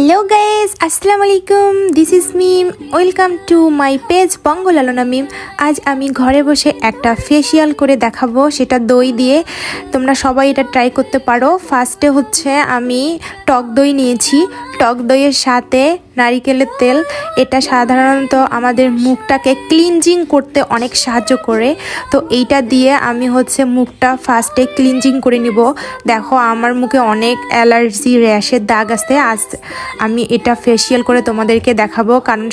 Hello guys, আসসালামু আলাইকুম। This is Mim. Welcome to my page Bangalalana Mim. আজ আমি ঘরে বসে একটা ফেসিয়াল করে দেখাবো, সেটা দই দিয়ে। তোমরা সবাই এটা ট্রাই করতে পারো। ফার্স্টে হচ্ছে আমি টক দই নিয়েছি, টক দইয়ের সাথে নারিকেলের তেল। এটা সাধারণত আমাদের মুখটাকে ক্লিনজিং করতে অনেক সাহায্য করে। তো এইটা দিয়ে আমি হচ্ছে মুখটা ফার্স্টে ক্লিনজিং করে নিব। দেখো আমার মুখে অনেক অ্যালার্জি র্যাশের দাগ আছে। আজ আমি এটা ফেসিয়াল করে তোমাদেরকে দেখাবো, কারণ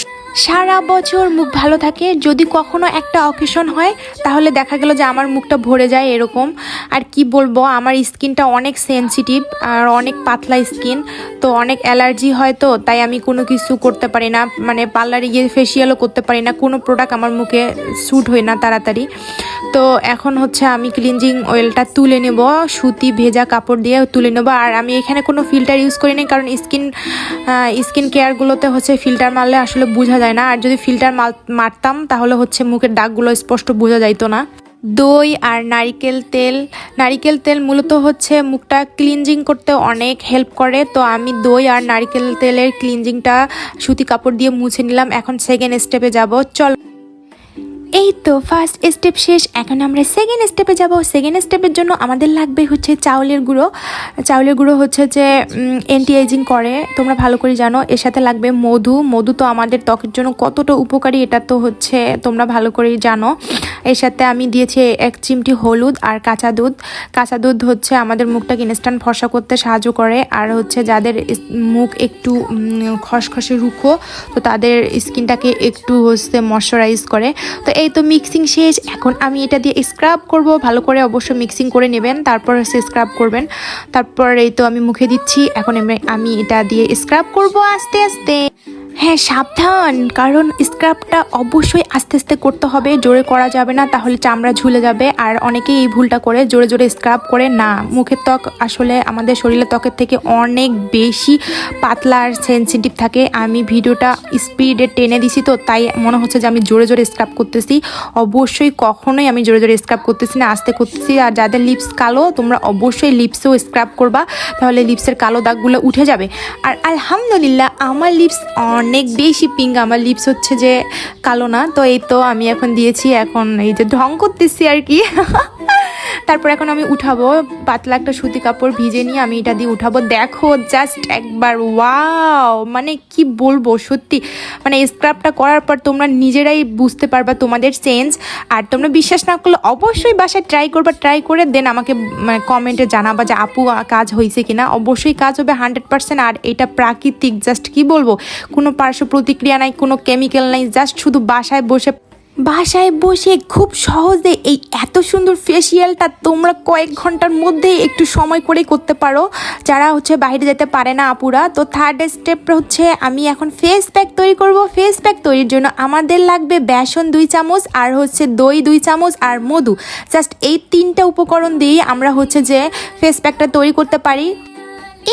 সারা বছর মুখ ভালো থাকে। যদি কখনো একটা অকেশন হয় তাহলে দেখা গেল যে আমার মুখটা ভরে যায় এরকম। আর কি বলবো, আমার স্কিনটা অনেক সেনসিটিভ আর অনেক পাতলা স্কিন, তো অনেক অ্যালার্জি হয়। তো তাই আমি কোনো কিছু করতে পারি না, মানে পার্লারে গিয়ে ফেসিয়ালও করতে পারি না। কোনো প্রোডাক্ট আমার মুখে স্যুট হয় না তাড়াতাড়ি। তো এখন হচ্ছে আমি ক্লিনজিং অয়েলটা তুলে নেব, সুতি ভেজা কাপড় দিয়ে তুলে নেব। আর আমি এখানে কোনো ফিল্টার ইউজ করি না, কারণ স্কিন কেয়ারগুলোতে হচ্ছে ফিল্টার মারলে আসলে বোঝা যায় না। আর যদি ফিল্টার মারতাম তাহলে হচ্ছে মুখের দাগগুলো স্পষ্ট বোঝা যাইতো না। দই আর নারিকেল তেল মূলত হচ্ছে মুখটা ক্লিনজিং করতে অনেক হেল্প করে। তো আমি দই আর নারিকেল তেলের ক্লিনজিংটা সুতি কাপড় দিয়ে মুছে নিলাম। এখন সেকেন্ড স্টেপে যাব, চল। এই তো ফার্স্ট স্টেপ শেষ, এখন আমরা সেকেন্ড স্টেপে যাব। সেকেন্ড স্টেপের জন্য আমাদের লাগবে হচ্ছে চাউলের গুঁড়ো হচ্ছে যে অ্যান্টি এজিং করে, তোমরা ভালো করে জানো। এর সাথে লাগবে মধু তো আমাদের ত্বকের জন্য কতটা উপকারী এটা তো হচ্ছে তোমরা ভালো করেই জানো। এর সাথে আমি দিয়েছি 1 চিমটি হলুদ আর কাঁচা দুধ হচ্ছে আমাদের মুখটাকে ইনস্ট্যান্ট ফর্সা করতে সাহায্য করে। আর হচ্ছে যাদের মুখ একটু খসখসে রুখো, তো তাদের স্কিনটাকে একটু হচ্ছে ময়শ্চারাইজ করে। তো এই তো মিক্সিং শেষ, এখন আমি এটা দিয়ে স্ক্রাব করব। ভালো করে অবশ্যই মিক্সিং করে নেবেন, তারপর হচ্ছে স্ক্রাব করবেন। তারপর এই তো আমি মুখে দিচ্ছি, এখন আমি এটা দিয়ে স্ক্রাব করব আস্তে আস্তে। হ্যাঁ সাবধান, কারণ স্ক্রাবটা অবশ্যই আস্তে আস্তে করতে হবে, জোরে করা যাবে না, তাহলে চামড়া ঝুলে যাবে। আর অনেকেই এই ভুলটা করে, জোরে স্ক্রাব করে না। মুখের ত্বক আসলে আমাদের শরীরের ত্বকের থেকে অনেক বেশি পাতলা আর সেনসিটিভ থাকে। আমি ভিডিওটা স্পিডে টেনে দিছি, তো তাই মনে হচ্ছে যে আমি জোরে স্ক্রাব করতেছি। অবশ্যই কখনোই আমি জোরে স্ক্রাব করতেছি না, আস্তে করতেছি। আর যাদের লিপস কালো, তোমরা অবশ্যই লিপসেও স্ক্রাব করবা, তাহলে লিপসের কালো দাগগুলো উঠে যাবে। আর আলহামদুলিল্লাহ আমার লিপস অনেক বেশি পিঙ্ক, আমার লিপস হচ্ছে যে কালো না। তো এই তো আমি এখন দিয়েছি, এখন এই যে ঢং করতেছি আর কি। তারপর এখন আমি উঠাবো, পাতলা একটা সুতি কাপড় ভিজে নিয়ে আমি এটা দিয়ে উঠাবো। দেখো জাস্ট একবার, ওয়াও, মানে কি বলবো, সত্যি মানে স্ক্রাবটা করার পর তোমরা নিজেরাই বুঝতে পারবা তোমাদের চেঞ্জ। আর তোমরা বিশ্বাস না করলে অবশ্যই বাসায় ট্রাই করবা, ট্রাই করে দেন আমাকে মানে কমেন্টে জানাবা যে আপু কাজ হয়েছে কিনা। অবশ্যই কাজ হবে 100%। আর এটা প্রাকৃতিক, জাস্ট কি বলবো, কোনো পার্শ্ব প্রতিক্রিয়া নাই, কোনো কেমিক্যাল নাই, জাস্ট শুধু বাসায় বসে খুব সহজে এই এত সুন্দর ফেসিয়ালটা তোমরা কয়েক ঘন্টার মধ্যেই একটু সময় করে করতে পারো, যারা হচ্ছে বাইরে যেতে পারে না আপুরা। তো থার্ড স্টেপ হচ্ছে আমি এখন ফেস প্যাক তৈরি করব। ফেস প্যাক তৈরির জন্য আমাদের লাগবে বেসন 2 চামচ, আর হচ্ছে দই 2 চামচ, আর মধু। জাস্ট এই 3টা উপকরণ দিয়ে আমরা হচ্ছে যে ফেস প্যাকটা তৈরি করতে পারি।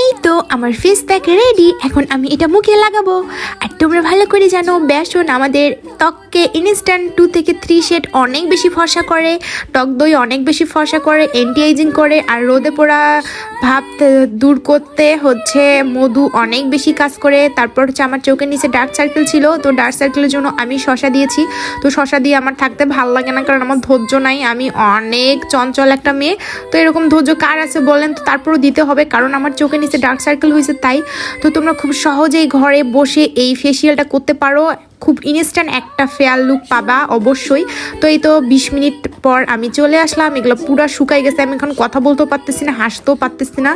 এই তো আমার ফেস প্যাক রেডি, এখন আমি এটা মুখে লাগাবো। আর তোমরা ভালো করে জানো বেসন আমাদের ত্বককে ইনস্ট্যান্ট 2 থেকে 3 শেড অনেক বেশি ফর্সা করে, টক দই অনেক বেশি ফর্সা করে, অ্যান্টি এজিং করে। আর রোদে পোড়া ভাব দূর করতে হচ্ছে মধু অনেক বেশি কাজ করে। তারপর হচ্ছে আমার চোখের নিচে ডার্ক সার্কেল ছিল, তো ডার্ক সার্কেলের জন্য আমি শসা দিয়েছি। তো শসা দিয়ে আমার থাকতে ভালো লাগে না, কারণ আমার ধৈর্য নাই, আমি অনেক চঞ্চল একটা মেয়ে। তো এরকম ধৈর্য কার আছে বলেন, তো তারপরও দিতে হবে, কারণ আমার চোখের নিচে ডার্ক সার্কেল হয়েছে তাই। তো তোমরা খুব সহজেই ঘরে বসে এই ফেসিয়ালটা করতে পারো, খুব ইনস্ট্যান্ট একটা ফেয়ার লুক পাবা অবশ্যই। তো এই তো 20 মিনিট পর আমি চলে আসলাম, এগুলো পুরো শুকাই গেছে। আমি এখন কথা বলতেও পারতেছি না, হাসতেও পারতেছি না,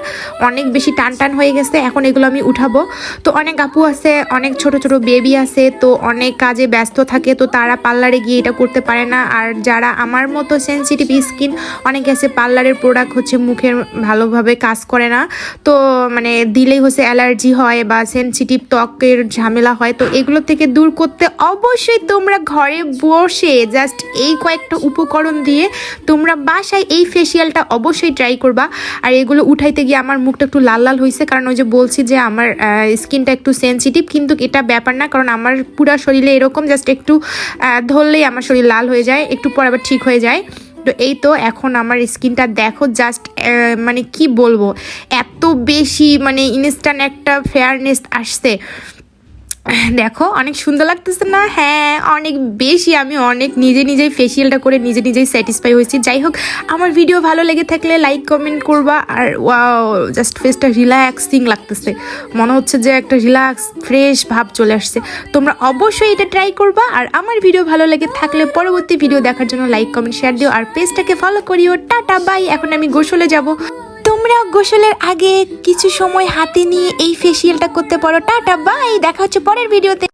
অনেক বেশি টান হয়ে গেছে। এখন এগুলো আমি উঠাবো। তো অনেক আপু আছে, অনেক ছোট বেবি আছে, তো অনেক কাজে ব্যস্ত থাকে, তো তারা পার্লারে গিয়ে এটা করতে পারে না। আর যারা আমার মতো সেনসিটিভ স্কিন, অনেকে আছে পার্লারের প্রোডাক্ট হচ্ছে মুখের ভালোভাবে কাজ করে না, তো মানে দিলেই হচ্ছে অ্যালার্জি হয় বা সেনসিটিভ ত্বকের ঝামেলা হয়। তো এগুলো থেকে দূর করতে অবশ্যই তোমরা ঘরে বসে জাস্ট এই কয়েকটা উপকরণ দিয়ে তোমরা বাসায় এই ফেসিয়ালটা অবশ্যই ট্রাই করবা। আর এগুলো উঠাইতে গিয়ে আমার মুখটা একটু লাল হয়েছে, কারণ ওই যে বলছি যে আমার স্কিনটা একটু সেনসিটিভ, কিন্তু এটা ব্যাপার না, কারণ আমার পুরো শরীরে এরকম, জাস্ট একটু ধরলেই আমার শরীর লাল হয়ে যায়, একটু পর আবার ঠিক হয়ে যায়। তো এই তো এখন আমার স্কিনটা দেখো জাস্ট মানে কি বলবো, এত বেশি মানে ইনস্ট্যান্ট একটা ফেয়ারনেস আসছে। দেখো অনেক সুন্দর লাগতেছে না? হ্যাঁ অনেক বেশি। আমি অনেক নিজেই ফেসিয়ালটা করে নিজেই স্যাটিসফাই হয়েছি। যাই হোক, আমার ভিডিও ভালো লেগে থাকলে লাইক কমেন্ট করবা। আর ওয়াও, জাস্ট ফেসটা রিল্যাক্সিং লাগতেছে, মনে হচ্ছে যে একটা রিল্যাক্স ফ্রেশ ভাব চলে আসছে। তোমরা অবশ্যই এটা ট্রাই করবা। আর আমার ভিডিও ভালো লেগে থাকলে পরবর্তী ভিডিও দেখার জন্য লাইক কমেন্ট শেয়ার দিও, আর পেজটাকে ফলো করিও। Tata bye. এখন আমি গোসলে যাব, তোমরা গোসলের আগে কিছু সময় হাতে নিয়ে এই ফেসিয়ালটা করতে পারো। টাটা বাই, দেখা হচ্ছে পরের ভিডিওতে।